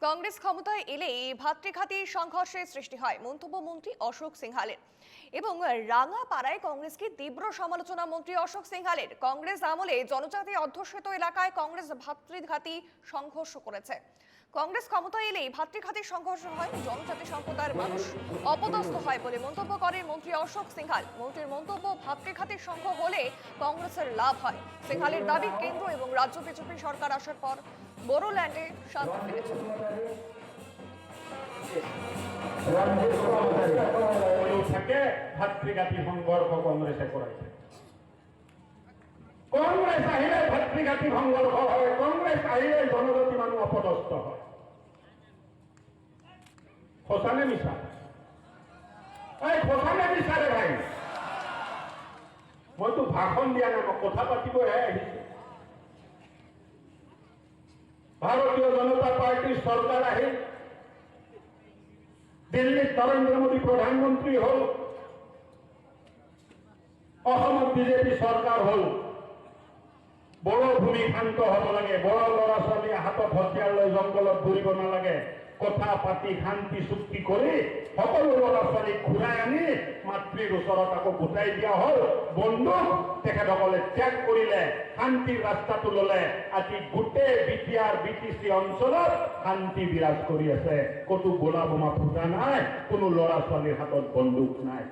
কংগ্রেস ক্ষমতায় এলেই ভাতৃঘাতী সংঘর্ষের সৃষ্টি হয় মন্তব্য মন্ত্রী অশোক সিংহালের। এবং রাঙাপাড়ায় কংগ্রেসকে তীব্র সমালোচনা মন্ত্রী অশোক সিংহালের। কংগ্রেস আমলে জনজাতি অধ্যুষিত এলাকায় কংগ্রেস ভাতৃঘাতী সংঘর্ষ করেছে। কংগ্রেস ক্ষমতায় এলেই ভাতৃঘাতী সংঘর্ষ হয়, জনজাতি সম্প্রদায়ের মানুষ অপদস্থ হয় বলে মন্তব্য করেন মন্ত্রী অশোক সিংহাল। মন্ত্রীর মন্তব্য, ভাতৃঘাতী সংঘ হলে কংগ্রেসের লাভ হয়। সিংহালের দাবি, কেন্দ্র এবং রাজ্য বিজেপি সরকার আসার পর বোরোল্যান্ডে শান্তি ফিরেছে। ভাতৃঘাতী সংঘর্ষ কংগ্রেসে করেছে। কংগ্রেস আহিলে ভাতৃঘাতী সংঘর্ষ হয়, কংগ্রেস আহিলে জনজাতি মানুষ অপদস্থ হয়। সঁচানে মিছা? এই সঁচানে মিছাৰে ভাই? মইতো ভাষণ দিয়া নাই, মই কথা পাতিবহে আহিছো। ভারতীয় জনতা পার্টির সরকার আহিল, দিল্লিত নরেন্দ্র মোদী প্রধানমন্ত্রী হল, বিজেপি সরকার হল। বড় ভূমি শান্ত হব লাগে, বড় লৰা ছোৱালীয়ে হাতত হতিয়াৰ লৈ জংগলত ঘূৰিব নালাগে। কথা পাতি শান্তি চুক্তি কৰি সকলো লৰা ছোৱালীক ঘূৰাই আনি মাতৃৰ ওচৰত আকৌ গোটাই দিয়া হল। বন্দুক তেখেতসকলে ত্যাগ কৰিলে, শান্তিৰ ৰাস্তাটো ললে। আজি গোটেই বিটিআৰ বিটিচি অঞ্চলত শান্তি বিৰাজ কৰি আছে। কতো গোলা বোমা ফুটা নাই, কোনো লৰা ছোৱালীৰ হাতত বন্দুক নাই।